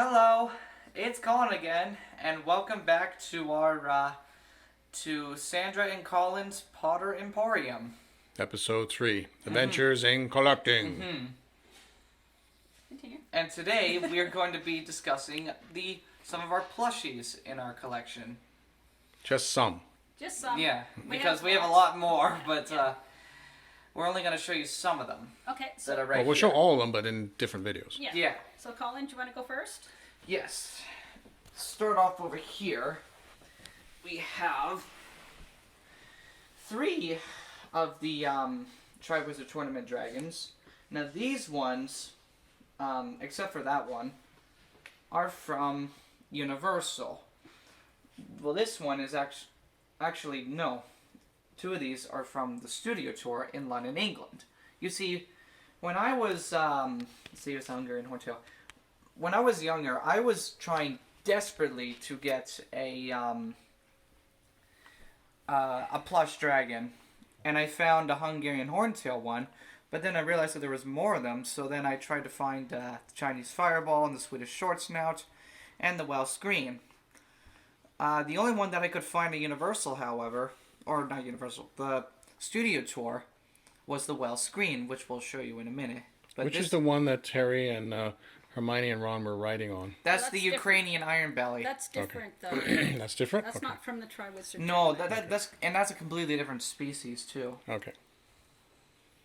Hello, it's Colin again, and welcome back to our to Sandra and Colin's Potter Emporium. Episode 3, Adventures in Collecting. Continue. And today we are going to be discussing some of our plushies in our collection. Just some. Just some. Yeah, because we have a lots. lot more, but we're only going to show you some of them Okay, so that are right Well, we'll here. show all of them, but in different videos. yeah. Yeah. So Colin, do you want to go first? Yes. Start off over here. We have 3 of the Triwizard Tournament dragons. Now these ones, except for that one, are from Universal. Well, this one is actually no. 2 of these are from the studio tour in London, England. You see, when I was let's see, it's Hungarian Horntail. When I was younger, I was trying desperately to get a plush dragon, and I found a Hungarian Horntail one, but then I realized that there was more of them, so then I tried to find the Chinese Fireball and the Swedish Short Snout and the Welsh Green. The only one that I could find at Universal, however, or not Universal, the studio tour, was the Welsh Green, which we'll show you in a minute. But Which is the one that Terry and Hermione and Ron were riding on? That's Well, the that's Ukrainian Iron Belly. That's different, though. That's different? That's Okay. not from the Triwizard. No, Tournament. that's a completely different species too. Okay.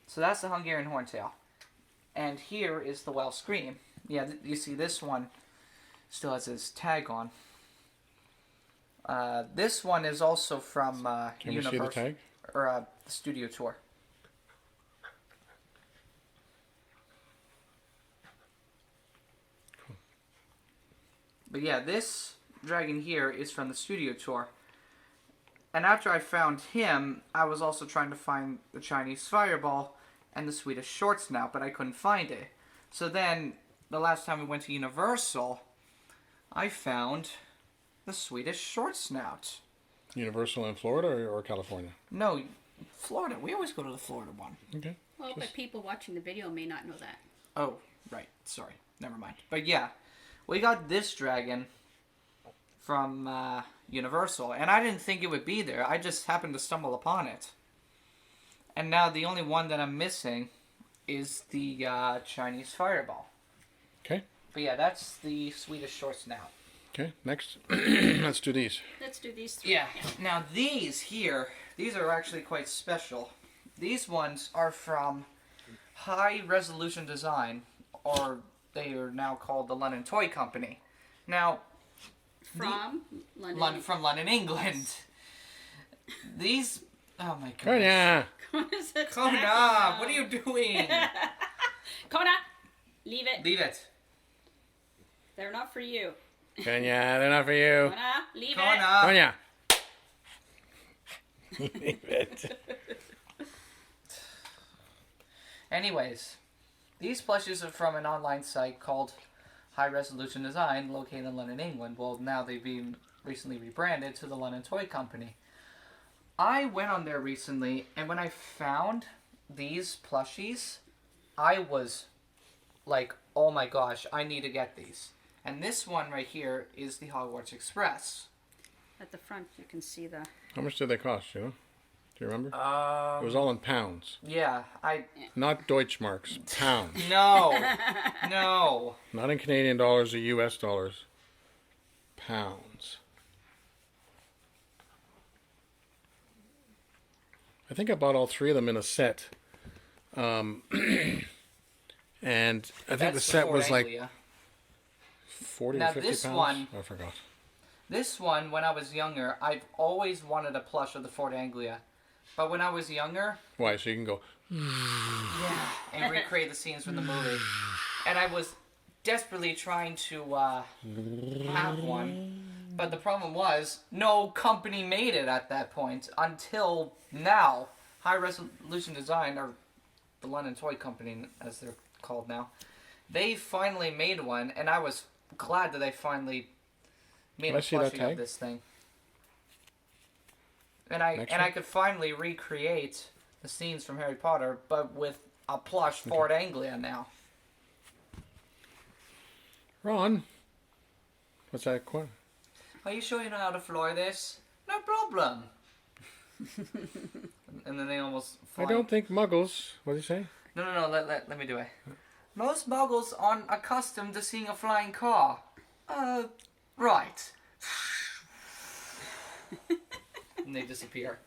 So that's the Hungarian Horntail, and here is the Welsh Green. Yeah, you see this one still has his tag on. This one is also from Can we see the tag? or the studio tour. But yeah, this dragon here is from the studio tour. And after I found him, I was also trying to find the Chinese Fireball and the Swedish Short Snout, but I couldn't find it. So then, the last time we went to Universal, I found the Swedish Short Snout. Universal in Florida or California? No, Florida. We always go to the Florida one. Okay. Well, but people watching the video may not know that. Oh, right. Sorry. Never mind. But yeah, we got this dragon from Universal, and I didn't think it would be there. I just happened to stumble upon it. And now the only one that I'm missing is the Chinese Fireball. Okay. But yeah, that's the Swedish Short Snout. Okay, next. Let's do these. Let's do these 3. Yeah. Now these here, these are actually quite special. These ones are from High Resolution Design, or they are now called the London Toy Company. Now, From London. from London, England. These, oh my god. Konya! Kona, what are you doing? Kona, leave it. Leave it. They're not for you. Konya, they're not for you. Kona, leave it. Kona. Konya! Leave it. Anyways, these plushies are from an online site called High Resolution Design, located in London, England. Well, now they've been recently rebranded to the London Toy Company. I went on there recently, and when I found these plushies, I was like, oh my gosh, I need to get these. And this one right here is the Hogwarts Express. At the front, you can see the. How much did they cost, you know? Do you remember? It was all in pounds. Yeah, Not Deutschmarks. Pounds. no, no. Not in Canadian dollars or US dollars. Pounds. I think I bought all 3 of them in a set. And I think the That's set Ford was like Anglia. 40 Now or 50 this pounds. one- I forgot. This one, when I was younger, I've always wanted a plush of the Ford Anglia. But when I was younger, Why? So you can go, yeah, and recreate the scenes from the movie. And I was desperately trying to have one. But the problem was, no company made it at that point until now. High Resolution Design, or the London Toy Company, as they're called now, they finally made one, and I was glad that they finally made Can a I see that plushie tag? of this thing. And I Next and one? I could finally recreate the scenes from Harry Potter, but with a plush Ford Anglia now. Ron, What's that quote? Are you sure you know how to fly this? No problem. And then they almost fly. I don't think muggles. What do you say? No, let me do it. Most muggles aren't accustomed to seeing a flying car. Right. And they disappear.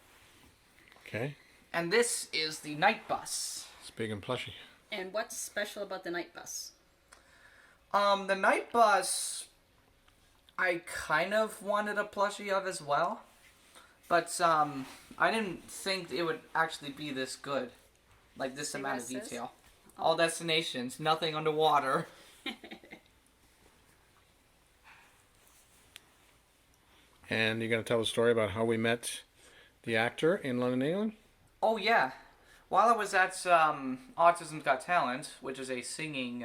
Okay. And this is the night bus. It's big and plushy. And what's special about the night bus? The night bus, I kind of wanted a plushie of as well. But, I didn't think it would actually be this good. Like this See amount what of it says? detail. All destinations, nothing underwater. And you're going to tell the story about how we met the actor in London, England? Oh, yeah. While I was at Autism's Got Talent, which is a singing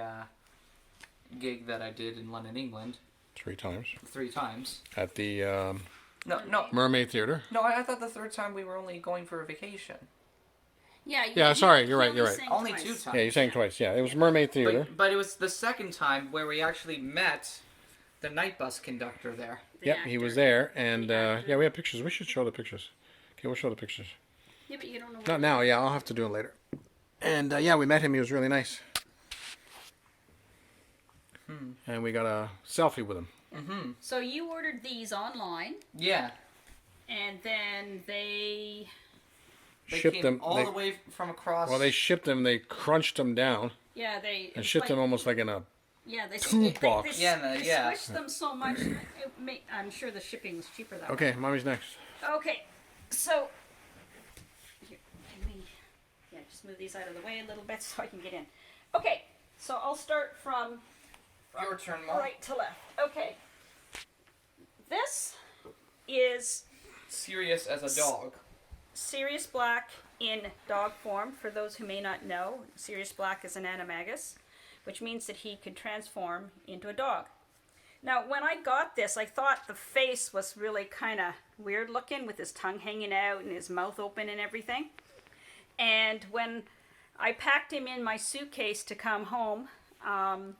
gig that I did in London, England. 3 times. 3 times. At the No. Mermaid Theatre. No, I thought the 3rd time we were only going for a vacation. Yeah. Sorry, you're right. sang Only twice. 2 times. Yeah, you sang twice. Yeah, it was Mermaid Theatre. But it was the 2nd time where we actually met the night bus conductor there. The Yep, he was actor. there. And The actor. yeah, we have pictures. We should show the pictures. Okay, we'll show the pictures. Yeah, but you don't know. What Not now. Yeah, I'll have to do it later. And yeah, we met him. He was really nice. And we got a selfie with him. Mm-hmm. So you ordered these online, Yeah. and then they. They Shipped came them. all the way from across. Well, they shipped them. They crunched them down Yeah, they. and shipped them almost like in a. Yeah, they. toolbox. They, Yeah, they yeah. squished them so much. I'm sure the shipping was cheaper that way. Okay, mommy's next. Okay, so. Here, let me. Yeah, just move these out of the way a little bit so I can get in. Okay, so I'll start from Your turn, Mom. right to left. Okay. This is Serious as a dog. Sirius Black in dog form. For those who may not know, Sirius Black is an animagus, which means that he could transform into a dog. Now, when I got this, I thought the face was really kind of weird looking with his tongue hanging out and his mouth open and everything. And when I packed him in my suitcase to come home on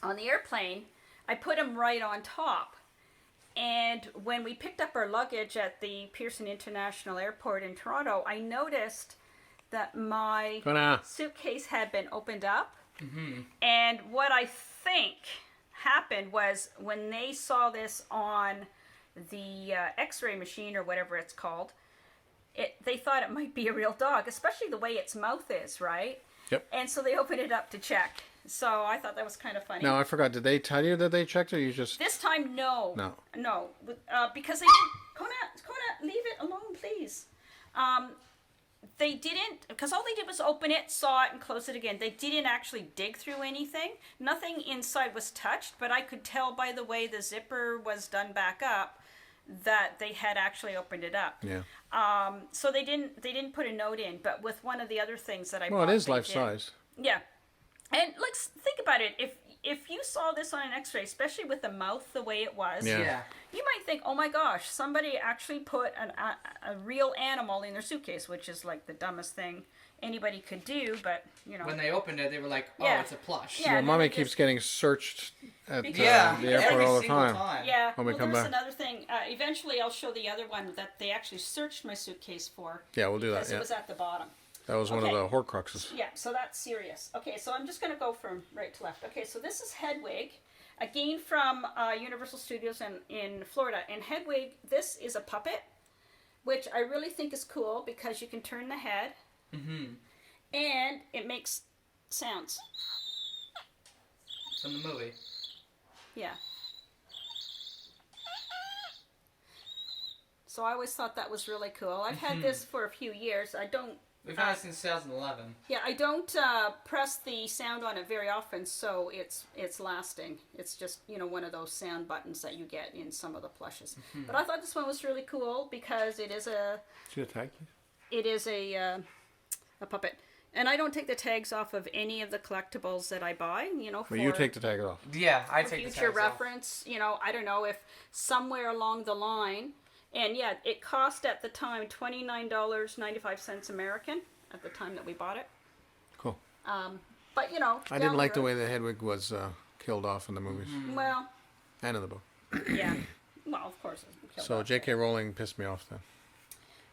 the airplane, I put him right on top. And when we picked up our luggage at the Pearson International Airport in Toronto, I noticed that my Gonna. suitcase had been opened up. Mm-hmm. And what I think happened was when they saw this on the X-ray machine or whatever it's called, they thought it might be a real dog, especially the way its mouth is, right? Yep. And so they opened it up to check. So I thought that was kind of funny. No, I forgot. Did they tell you that they checked, or you just? This time, no. No. Because they didn't. Kona, leave it alone, please. They didn't, because all they did was open it, saw it, and close it again. They didn't actually dig through anything. Nothing inside was touched, but I could tell by the way the zipper was done back up that they had actually opened it up. Yeah. So they didn't put a note in, but with one of the other things that I Well, bought, it is they life did. size. Yeah. And let's think about it. If you saw this on an X-ray, especially with the mouth the way it was, Yeah. you might think, oh my gosh, somebody actually put a real animal in their suitcase, which is like the dumbest thing anybody could do, but, you know. When they opened it, they were like, "Oh, Yeah. it's a plush." Yeah. Well, and mommy then it keeps just- getting searched at Yeah, the airport every all the single time. Yeah, When we well, come there's back. another thing. Eventually, I'll show the other one that they actually searched my suitcase for. Yeah, we'll do that. Because Yeah. it was at the bottom. That was one of Okay. the Horcruxes. Yeah, so that's serious. Okay, so I'm just going to go from right to left. Okay, so this is Hedwig, again from Universal Studios in Florida. And Hedwig, this is a puppet, which I really think is cool because you can turn the head Mm-hmm. and it makes sounds. From the movie. Yeah. So I always thought that was really cool. I've had this for a few years. We've had it since 2011. Yeah, I don't press the sound on it very often, so it's lasting. It's just, one of those sound buttons that you get in some of the plushes. But I thought this one was really cool because it is See the tag, please? it is a puppet. And I don't take the tags off of any of the collectibles that I buy, for Well, you take the tag off. Yeah, I for take the future tags off. reference. I don't know if somewhere along the line. And yeah, it cost at the time $29.95 American at the time that we bought it. Cool. But I didn't like the way that Hedwig was killed off in the movies Well, and in the book. Yeah. Well, of course. It killed So off. J.K. Rowling pissed me off then.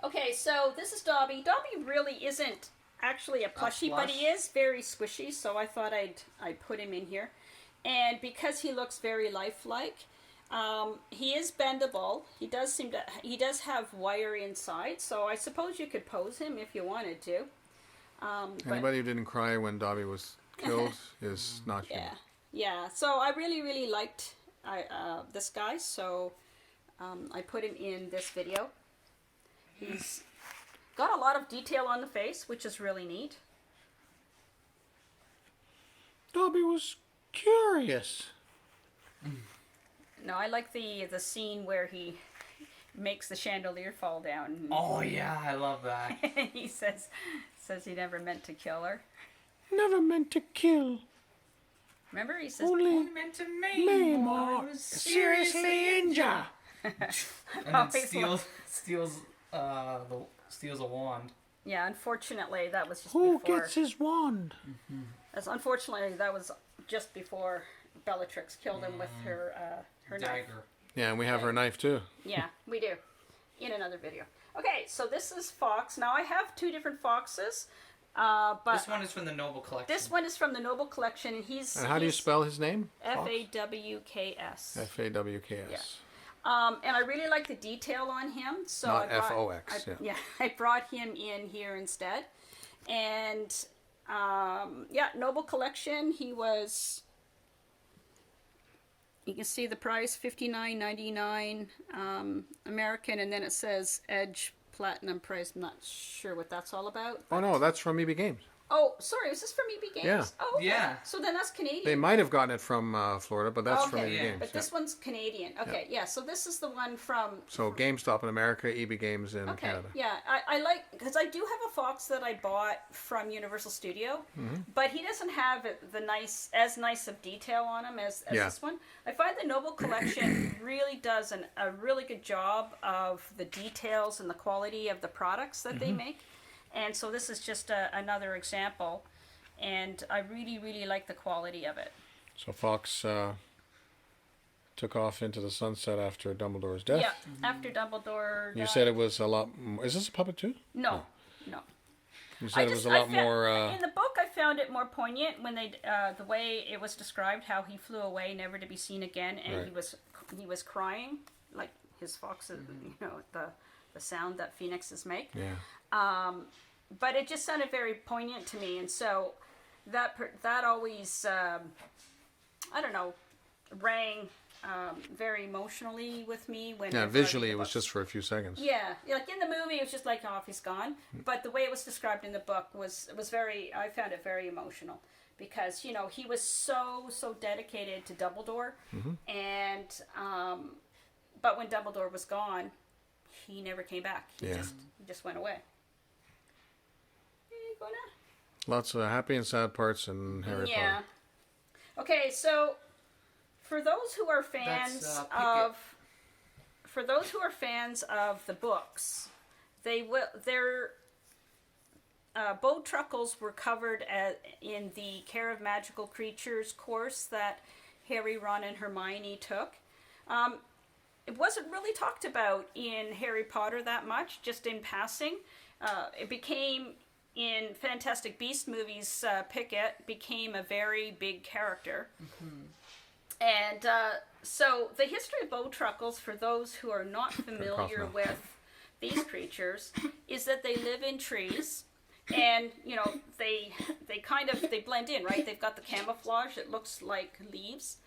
Okay, so this is Dobby. Dobby really isn't actually a plushie, but he is very squishy, so I thought I'd put him in here. And because he looks very lifelike, he is bendable. He does have wire inside, so I suppose you could pose him if you wanted to. Anybody who didn't cry when Dobby was killed is not human. Yeah. So I really liked this guy, so I put him in this video. He's got a lot of detail on the face, which is really neat. Dobby was curious. No, I like the scene where he makes the chandelier fall down. Oh yeah, I love that. He says he never meant to kill her. Never meant to kill. Remember, he says Only Meant to maim or seriously injure. and then Always steals a wand. Yeah, unfortunately, that was just Who before. gets his wand? Unfortunately, that was just before Bellatrix killed him with her knife. Dagger. Yeah, and we have her knife too. Yeah, we do. In another video. Okay, so this is Fox. Now I have two different foxes, but This one is from the Noble Collection. this one is from the Noble Collection, and he's And how do you spell his name? Fawks. Fawks. And I really like the detail on him, so Not I brought, Fox, yeah. I brought him in here instead. And Noble Collection. He was. You can see the price, $59.99 American, and then it says Edge Platinum price. I'm not sure what that's all about. Oh no, that's from EB Games. Oh, sorry, is this from EB Games? Yeah. Oh, okay. Yeah. So then that's Canadian. They might have gotten it from Florida, but that's from EB yeah. Games. But this one's Canadian. Okay, yeah. So this is the one from. So GameStop in America, EB Games in Okay, Canada. yeah. I like, because I do have a fox that I bought from Universal Studio, but he doesn't have as nice of detail on him as this one. I find the Noble Collection really does a really good job of the details and the quality of the products that they make. And so this is just another example, and I really like the quality of it. So Fox took off into the sunset after Dumbledore's death. Yeah, after Dumbledore. You said it was a lot. Is this a puppet too? No. You said it was a lot more. In the book, I found it more poignant when they, the way it was described, how he flew away, never to be seen again, and Right. he was crying, like his foxes, the sound that phoenixes make. Yeah. But it just sounded very poignant to me, and so that always, I don't know, rang very emotionally with me when. Yeah. Visually, it was just for a few seconds. Yeah, like in the movie, it was just like, oh, he's gone. But the way it was described in the book was very. I found it very emotional because he was so dedicated to Dumbledore, and but when Dumbledore was gone, he never came back. He just went away. Go now. Lots of happy and sad parts in Harry Potter. Okay, so for those who are fans of the books, their Bowtruckles were covered in the Care of Magical Creatures course that Harry, Ron, and Hermione took. It wasn't really talked about in Harry Potter that much, just in passing. It became, in Fantastic Beasts movies, Pickett became a very big character. And so the history of Bowtruckles, for those who are not familiar with these creatures, is that they live in trees. And, they blend in, right? They've got the camouflage that looks like leaves.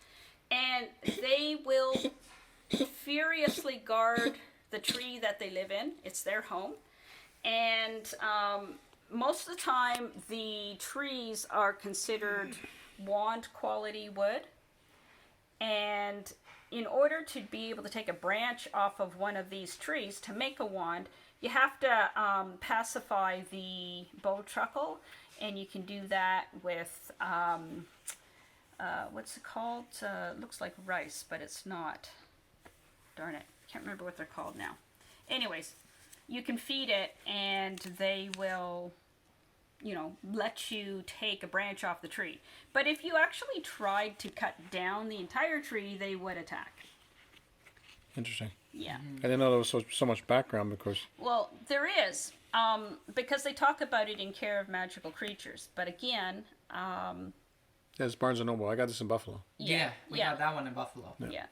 And they will furiously guard the tree that they live in. It's their home. And most of the time, the trees are considered wand quality wood. And in order to be able to take a branch off of one of these trees to make a wand, you have to pacify the Bowtruckle, and you can do that with what's it called? Looks like rice, but it's not. Darn it, can't remember what they're called now. Anyways, you can feed it, and they will, let you take a branch off the tree. But if you actually tried to cut down the entire tree, they would attack. Interesting. Yeah. I didn't know there was so much background because. Well, there is, because they talk about it in Care of Magical Creatures. But again, There's Barnes and Noble. I got this in Buffalo. Yeah, we got that one in Buffalo. Yeah.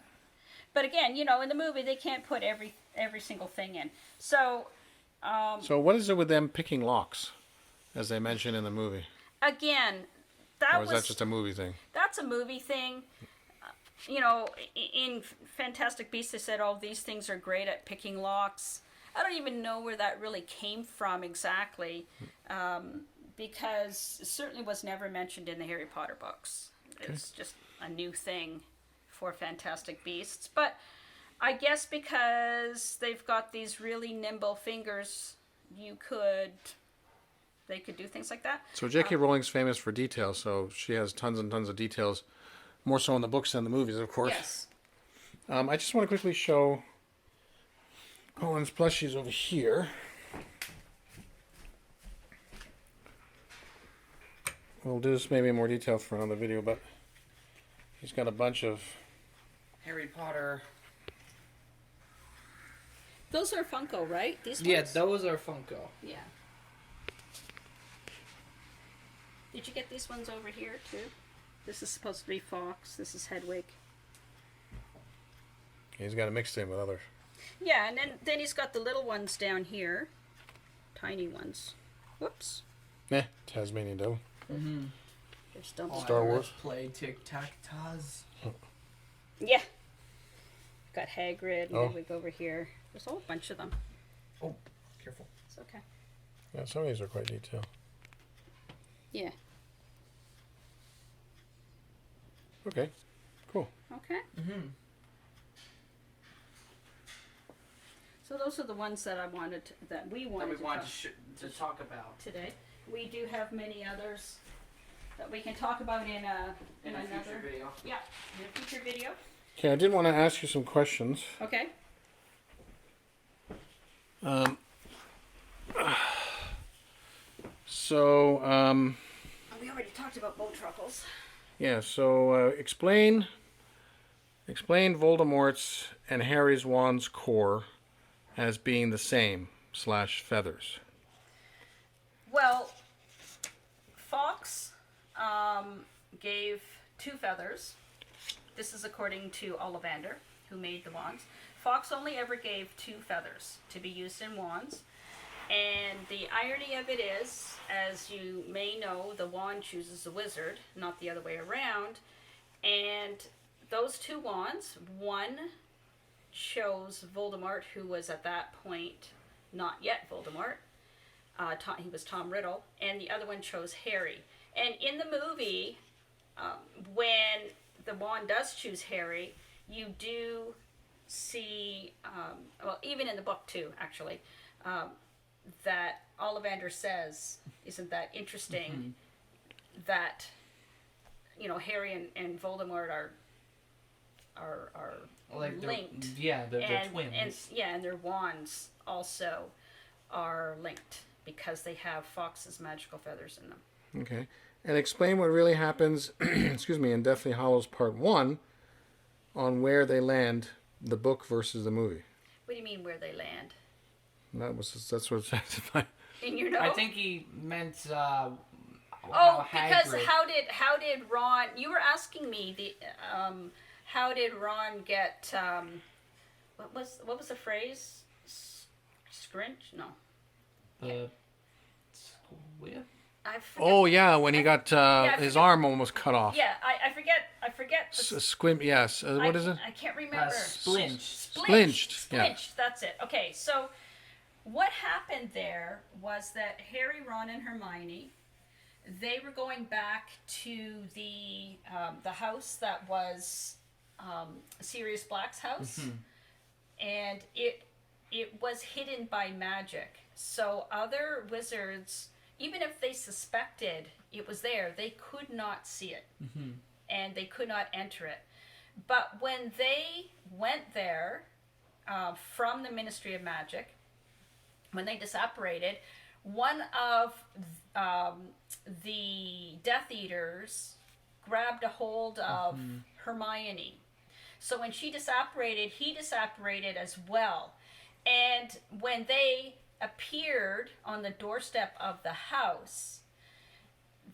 But again, in the movie they can't put every single thing in. So So what is it with them picking locks, as they mentioned in the movie? again, Or is that just a movie thing? that's a movie thing. In Fantastic Beasts, they said, "Oh, these things are great at picking locks." I don't even know where that really came from exactly, because it certainly was never mentioned in the Harry Potter books. It's just a new thing for Fantastic Beasts. But I guess because they've got these really nimble fingers, they could do things like that. So J.K. Rowling's famous for details, so she has tons and tons of details, more so in the books than the movies, of course. Yes. I just want to quickly show Colin's plushies over here. We'll do this maybe in more detail for another video, but he's got a bunch of... Harry Potter. Those are Funko, right? These Yeah, ones? those are Funko. Yeah. Did you get these ones over here, too? This is supposed to be Fox. This is Hedwig. He's got it mixed in with others. Yeah, and then he's got the little ones down here. Tiny ones. Whoops. Tasmanian Devil. Mm-hmm. There's double. Star Wars. Let's play tic-tac-toes. Yeah. Got Hagrid and Oh. Hedwig over here. There's a whole bunch of them. Oh, careful. It's okay. Yeah, some of these are quite detailed. Yeah. Okay, cool. Okay. Mm-hmm. So those are the ones that we wanted to talk about today. We do have many others that we can talk about in in a another future video. Yeah, in a future video. Okay, I did want to ask you some questions. Okay. So, We already talked about boat truckles. yeah, so explain Voldemort's and Harry's wand's core as being the same / feathers. Well, Fox gave 2 feathers. This is according to Ollivander, who made the wands. Fox only ever gave 2 feathers to be used in wands. And the irony of it is, as you may know, the wand chooses the wizard, not the other way around. And those 2 wands, one chose Voldemort, who was at that point not yet Voldemort. He was Tom Riddle. And the other one chose Harry. And in the movie, when the wand does choose Harry, you do see, well, even in the book too, actually, that Ollivander says, isn't that interesting, that, Harry and Voldemort are Like linked. They're twins. And their wands also are linked because they have Fox's magical feathers in them. Okay. And explain what really happens, in Deathly Hallows Part 1 on where they land, the book versus the movie. What do you mean where they land? That's what it says. In your note? I think he meant because Hagrid. how did Ron? You were asking me how did Ron get what was the phrase? Scrinch? No. The squib? I forget. Oh, yeah, when he got his arm almost cut off. Yeah, I forget. Squim, yes. What is it? I can't remember. Splinched. Splinched, yeah. That's it. Okay, so what happened there was that Harry, Ron, and Hermione, they were going back to the house that was Sirius Black's house, and it was hidden by magic. So other wizards, even if they suspected it was there, they could not see it, and they could not enter it. But when they went there from the Ministry of Magic, when they disapparated, one of the Death Eaters grabbed a hold of Hermione. So when she disapparated, he disapparated as well. And when they appeared on the doorstep of the house,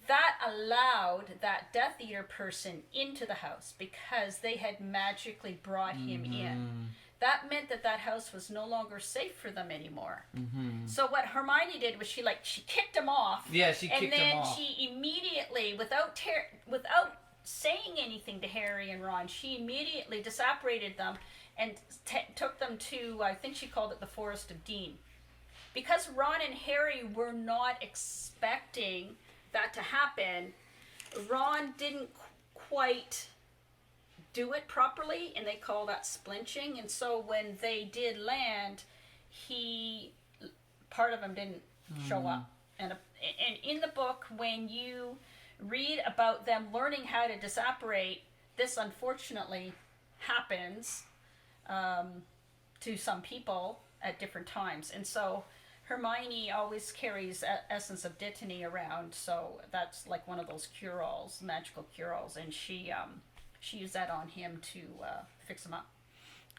that allowed that Death Eater person into the house because they had magically brought him in. That meant that that house was no longer safe for them anymore. So what Hermione did was she kicked him off. Yeah, she kicked him off. And then she immediately, without saying anything to Harry and Ron, she immediately disapparated them and took them to, I think she called it the Forest of Dean. Because Ron and Harry were not expecting that to happen, Ron didn't quite do it properly, and they call that splinching. And so when they did land, part of them didn't show up. And in the book, when you read about them learning how to disapparate, this unfortunately happens to some people at different times. And so Hermione always carries Essence of Dittany around, so that's like one of those cure-alls, magical cure-alls, and she used that on him to fix him up.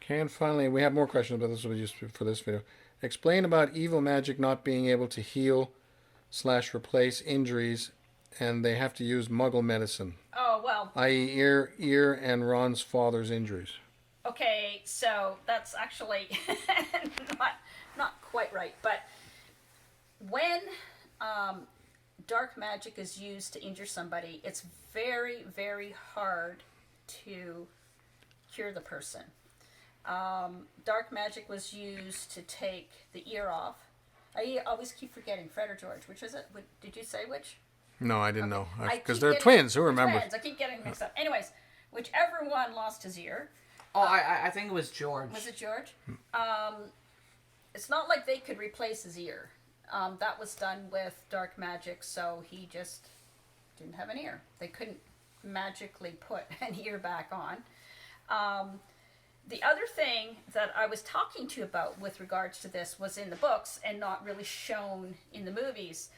Okay, and finally, we have more questions, but this will be just for this video. Explain about evil magic not being able to heal / replace injuries, and they have to use Muggle medicine. Oh, well. I.e. ear and Ron's father's injuries. Okay, so that's actually not quite right, but when dark magic is used to injure somebody, it's very, very hard to cure the person. Dark magic was used to take the ear off. I always keep forgetting, Fred or George. Which is it? Did you say which? No, I didn't know. Because they're twins. Who remembers? Twins. I keep getting mixed up. Anyways, whichever one lost his ear. Oh, I think it was George. Was it George? It's not like they could replace his ear. That was done with dark magic, so he just didn't have an ear. They couldn't magically put an ear back on. The other thing that I was talking to you about with regards to this was in the books and not really shown in the movies.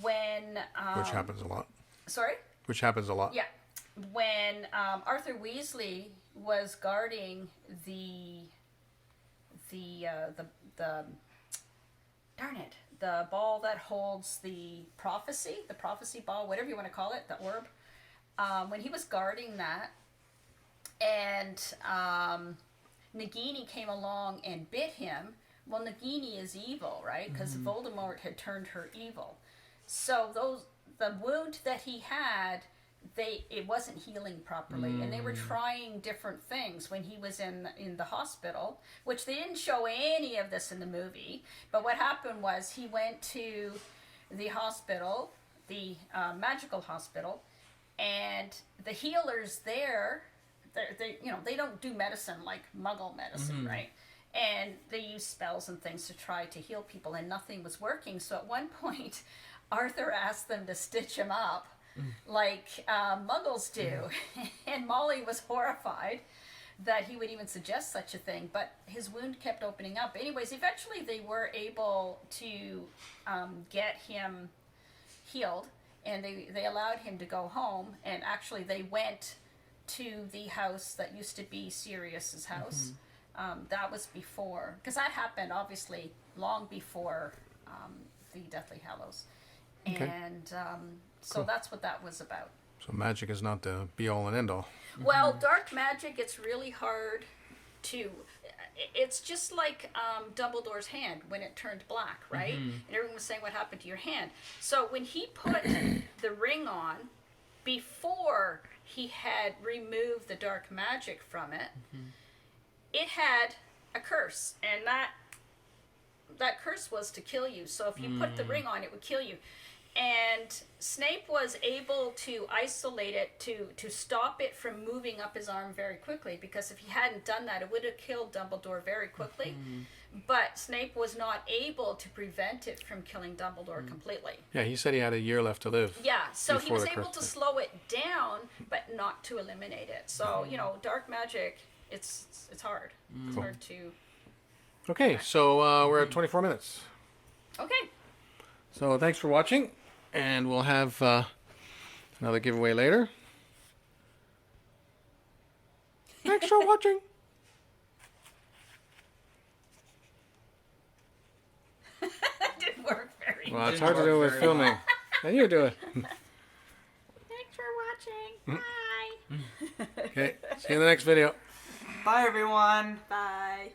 When which happens a lot. Sorry? Which happens a lot. Yeah. When Arthur Weasley was guarding the ball that holds the prophecy ball, whatever you want to call it, the orb. When he was guarding that, and Nagini came along and bit him. Well, Nagini is evil, right? Because Voldemort had turned her evil. So the wound that he had, it wasn't healing properly, and they were trying different things when he was in the hospital, which they didn't show any of this in the movie. But what happened was he went to the hospital, the magical hospital, and the healers there, they don't do medicine like Muggle medicine, right? And they use spells and things to try to heal people, and nothing was working. So at one point, Arthur asked them to stitch him up like Muggles do. And Molly was horrified that he would even suggest such a thing, but his wound kept opening up. Anyways, eventually they were able to get him healed, and they allowed him to go home, and actually they went to the house that used to be Sirius's house. That was before, because that happened obviously long before the Deathly Hallows. Okay. And so that's what that was about. So magic is not the be-all and end-all. Well, dark magic, it's really hard to... It's just like Dumbledore's hand when it turned black, right? And everyone was saying, what happened to your hand? So when he put the ring on, before he had removed the dark magic from it, it had a curse. And that curse was to kill you. So if you put the ring on, it would kill you. And Snape was able to isolate it to stop it from moving up his arm very quickly, because if he hadn't done that, it would have killed Dumbledore very quickly. But Snape was not able to prevent it from killing Dumbledore completely. Yeah, he said he had a year left to live. Yeah, so he was able to slow it down, but not to eliminate it. So, dark magic, it's hard. It's hard to... Okay, so we're at 24 minutes. Okay. So thanks for watching, and we'll have another giveaway later. Thanks for watching. That didn't work very Well, it's Didn't hard to work do with very filming. And you do it. Thanks for watching. Bye. Okay. See you in the next video. Bye, everyone. Bye.